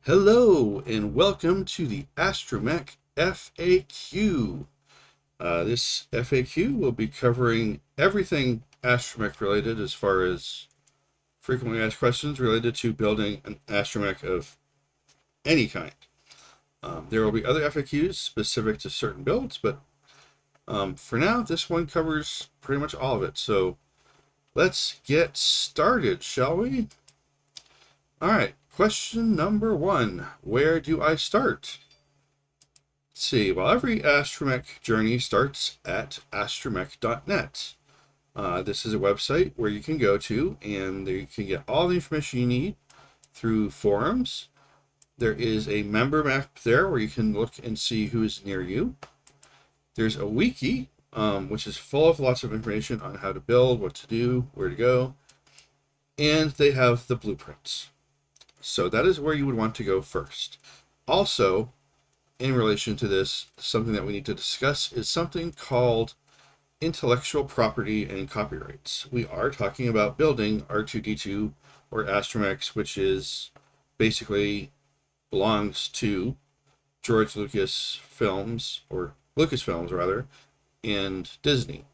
Hello and welcome to the Astromech FAQ. This FAQ will be covering everything Astromech related as far as frequently asked questions related to building an Astromech of any kind. There will be other FAQs specific to certain builds, but for now, this one covers pretty much all of it. So let's get started, shall we? All right, question number one. Where do I start? Let's see. Well, every Astromech journey starts at astromech.net. This is a website where you can go to and you can get all the information you need through forums. There is a member map there where you can look and see who is near you. There's a wiki, which is full of lots of information on how to build, what to do, where to go, and they have the blueprints. So that is where you would want to go first. Also, in relation to this, something that we need to discuss is something called intellectual property and copyrights. We are talking about building R2-D2 or Astromech, which is basically belongs to George Lucas Films, or Lucasfilms rather, and Disney.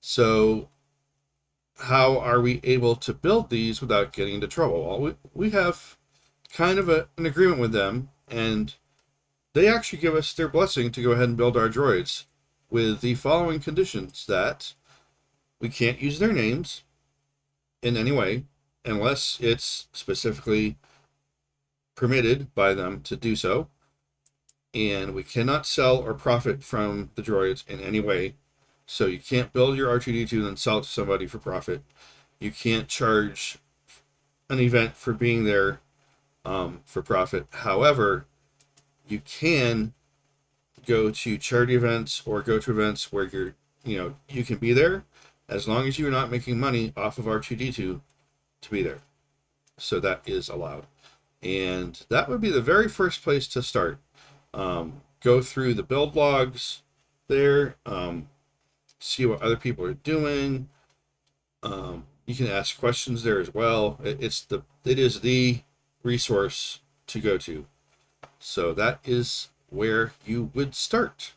So how are we able to build these without getting into trouble? Well, we have kind of an agreement with them, and they actually give us their blessing to go ahead and build our droids with the following conditions: that we can't use their names in any way unless it's specifically permitted by them to do so, and we cannot sell or profit from the droids in any way. So you can't build your R2-D2 and then sell it to somebody for profit. You can't charge an event for being there for profit. However, you can go to charity events or go to events where you can be there as long as you're not making money off of R2-D2 to be there. So that is allowed. And that would be the very first place to start. Go through the build logs there, see what other people are doing. You can ask questions there as well. It is the resource to go to. So that is where you would start.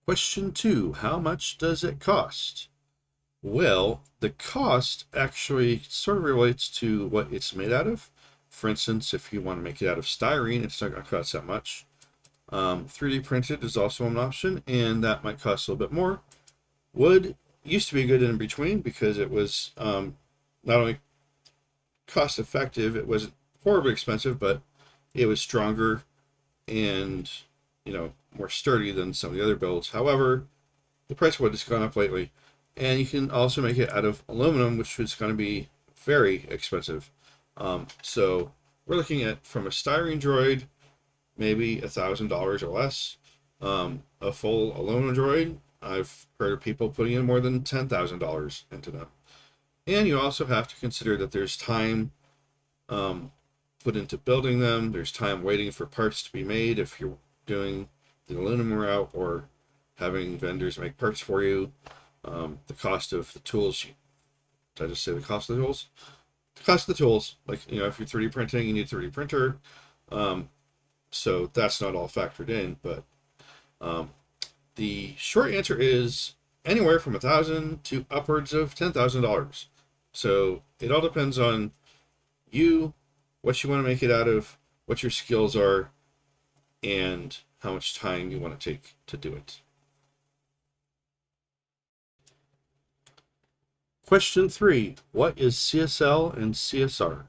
Question 2, how much does it cost? Well, the cost actually sort of relates to what it's made out of. For instance, if you want to make it out of styrene, it's not going to cost that much. 3D printed is also an option, and that might cost a little bit more. Wood used to be good in between because it was not only cost effective, it wasn't horribly expensive, but it was stronger and more sturdy than some of the other builds. However, the price of wood has gone up lately, and you can also make it out of aluminum, which is going to be very expensive. So we're looking at, from a styrene droid, maybe $1,000 or less. A full aluminum droid, I've heard of people putting in more than $10,000 into them. And you also have to consider that there's time put into building them. There's time waiting for parts to be made if you're doing the aluminum route or having vendors make parts for you. The cost of the tools. Did I just say the cost of the tools? The cost of the tools. Like, if you're 3D printing, you need a 3D printer. So that's not all factored in, but the short answer is anywhere from $1,000 to upwards of $10,000. So it all depends on you, what you want to make it out of, what your skills are, and how much time you want to take to do it. Question 3. What is CSL and CSR?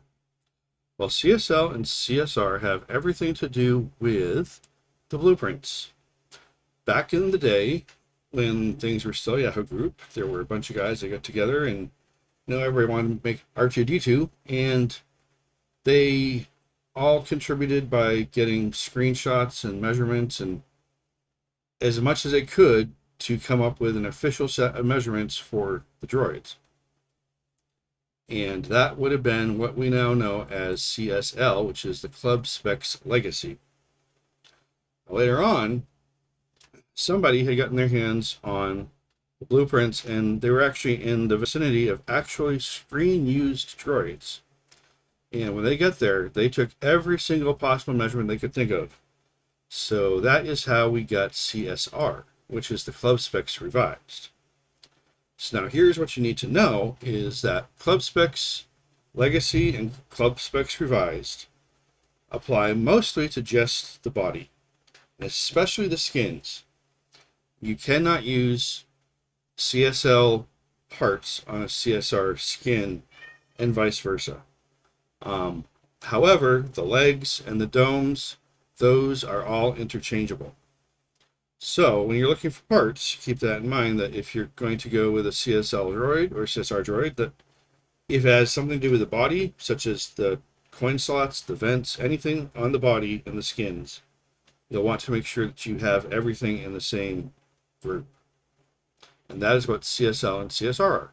Well, CSL and CSR have everything to do with the blueprints. Back in the day, when things were still Yahoo Group, there were a bunch of guys that got together and everybody wanted to make R2-D2, and they all contributed by getting screenshots and measurements and as much as they could to come up with an official set of measurements for the droids. And that would have been what we now know as CSL, which is the Club Specs Legacy. Later on, somebody had gotten their hands on the blueprints, and they were actually in the vicinity of actually screen-used droids. And when they got there, they took every single possible measurement they could think of. So that is how we got CSR, which is the Club Specs Revised. So now here's what you need to know is that Club Specs Legacy and Club Specs Revised apply mostly to just the body, especially the skins. You cannot use CSL parts on a CSR skin and vice versa. Um, However, the legs and the domes, those are all interchangeable. So when you're looking for parts, keep that in mind that if you're going to go with a CSL droid or CSR droid, that if it has something to do with the body, such as the coin slots, the vents, anything on the body and the skins, you'll want to make sure that you have everything in the same group. And that is what CSL and CSR are.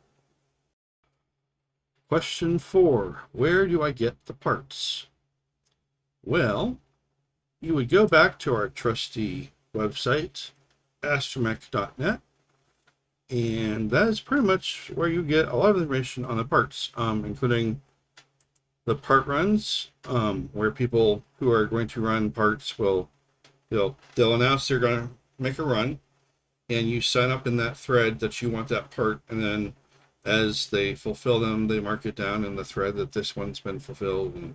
Question 4. Where do I get the parts? Well, you would go back to our trusty website, astromech.net, and that is pretty much where you get a lot of information on the parts, including the part runs, where people who are going to run parts will they'll announce they're going to make a run, and you sign up in that thread that you want that part, and then as they fulfill them, they mark it down in the thread that this one's been fulfilled, and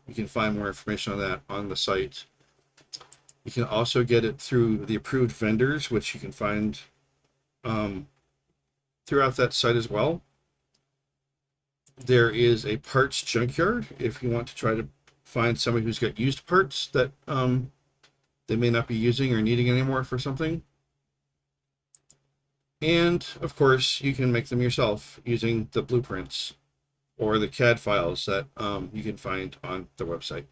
you can find more information on that on the site. You can also get it through the approved vendors, which you can find throughout that site as well. There is a parts junkyard if you want to try to find somebody who's got used parts that they may not be using or needing anymore for something. And of course, you can make them yourself using the blueprints or the CAD files that you can find on the website.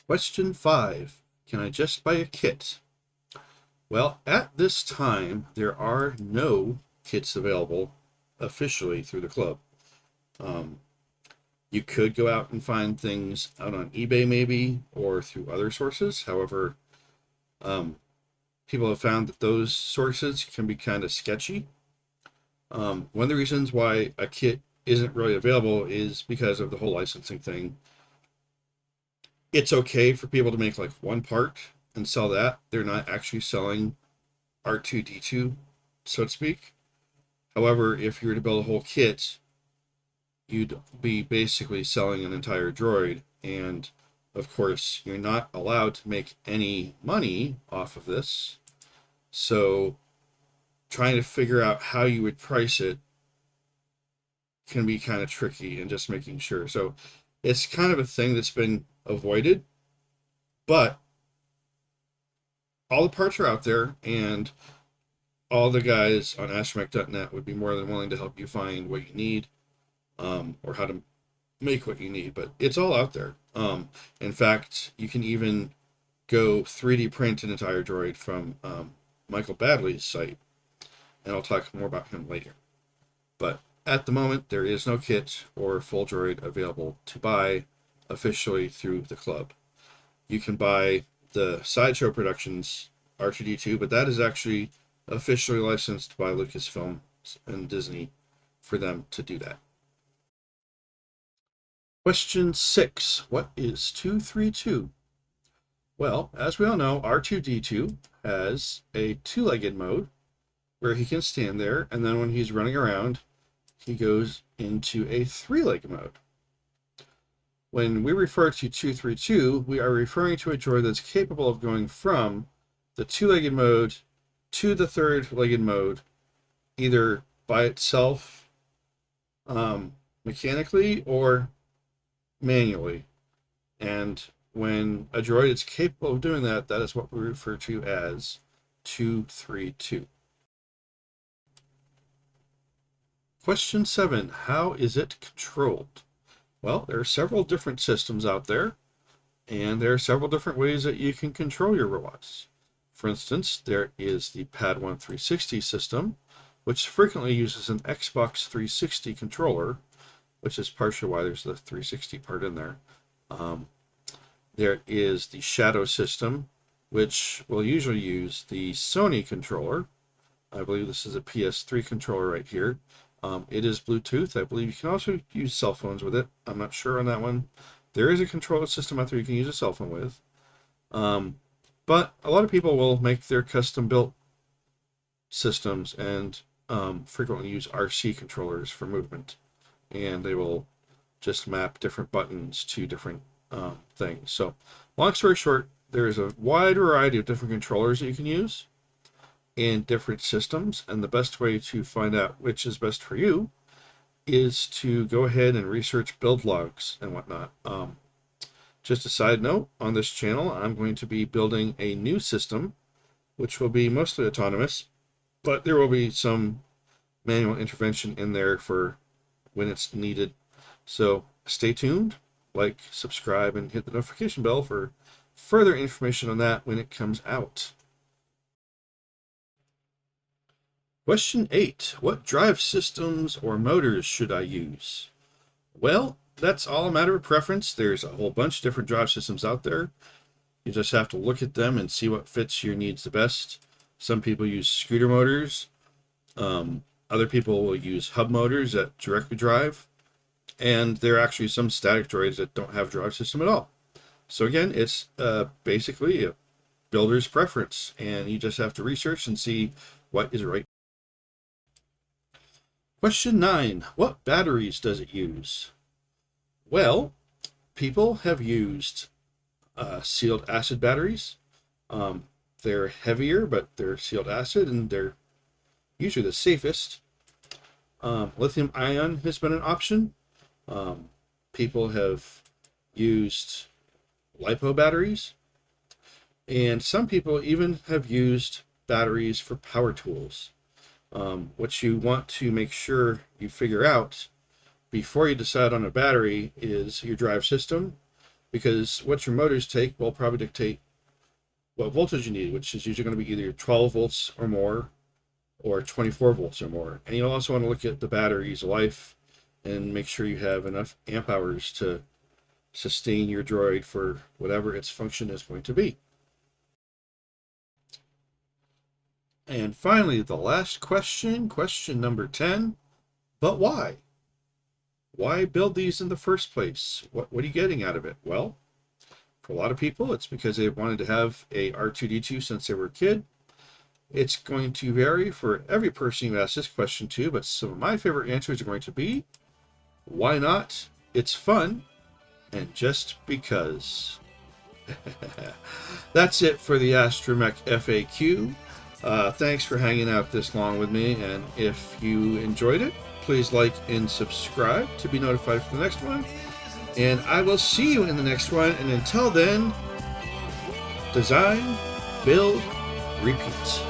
Question 5. Can I just buy a kit? Well, at this time, there are no kits available officially through the club. You could go out and find things out on eBay maybe, or through other sources. However, people have found that those sources can be kind of sketchy. One of the reasons why a kit isn't really available is because of the whole licensing thing. It's okay for people to make like one part and sell that. They're not actually selling R2-D2, so to speak. However, if you were to build a whole kit, you'd be basically selling an entire droid, and of course, you're not allowed to make any money off of this. So trying to figure out how you would price it can be kind of tricky, and just making sure. So it's kind of a thing that's been avoided, but all the parts are out there, and all the guys on astromech.net would be more than willing to help you find what you need, or how to make what you need. But it's all out there. In fact, you can even go 3D print an entire droid from Michael Badley's site, and I'll talk more about him later. But at the moment, there is no kit or full droid available to buy officially through the club. You can buy the Sideshow Productions R2-D2, but that is actually officially licensed by Lucasfilm and Disney for them to do that. Question 6. What is 232? Well, as we all know, R2-D2 has a two-legged mode where he can stand there, and then when he's running around, he goes into a three-legged mode. When we refer to 232, we are referring to a droid that's capable of going from the two-legged mode to the third-legged mode, either by itself, mechanically, or manually. And when a droid is capable of doing that, that is what we refer to as 232. Question 7. How is it controlled? Well, there are several different systems out there, and there are several different ways that you can control your robots. For instance, there is the Padawan 360 system, which frequently uses an Xbox 360 controller, which is partially why there's the 360 part in there. There is the Shadow system, which will usually use the Sony controller. I believe this is a PS3 controller right here. It is Bluetooth. I believe you can also use cell phones with it. I'm not sure on that one. There is a control system out there you can use a cell phone with. But a lot of people will make their custom built systems and frequently use RC controllers for movement. And they will just map different buttons to different things. So, long story short, there's a wide variety of different controllers that you can use in different systems, and the best way to find out which is best for you is to go ahead and research build logs and whatnot. Just a side note, on this channel, I'm going to be building a new system, which will be mostly autonomous, but there will be some manual intervention in there for when it's needed. So stay tuned, like, subscribe, and hit the notification bell for further information on that when it comes out. Question 8. What drive systems or motors should I use? Well, that's all a matter of preference. There's a whole bunch of different drive systems out there. You just have to look at them and see what fits your needs the best. Some people use scooter motors. Other people will use hub motors that directly drive. And there are actually some static droids that don't have a drive system at all. So again, it's basically a builder's preference, and you just have to research and see what is right. Question 9. What batteries does it use? Well, people have used sealed acid batteries. They're heavier, but they're sealed acid, and they're usually the safest. Lithium ion has been an option. People have used LiPo batteries, and some people even have used batteries for power tools. What you want to make sure you figure out before you decide on a battery is your drive system, because what your motors take will probably dictate what voltage you need, which is usually going to be either 12 volts or more or 24 volts or more. And you'll also want to look at the battery's life and make sure you have enough amp hours to sustain your droid for whatever its function is going to be. And finally, the last question, question number 10. But why? Why build these in the first place? What are you getting out of it? Well, for a lot of people, it's because they wanted to have a R2-D2 since they were a kid. It's going to vary for every person you ask this question to, but some of my favorite answers are going to be, why not? It's fun, and just because. That's it for the Astromech FAQ. Thanks for hanging out this long with me, and if you enjoyed it, please like and subscribe to be notified for the next one. And I will see you in the next one, and until then, design, build, repeat.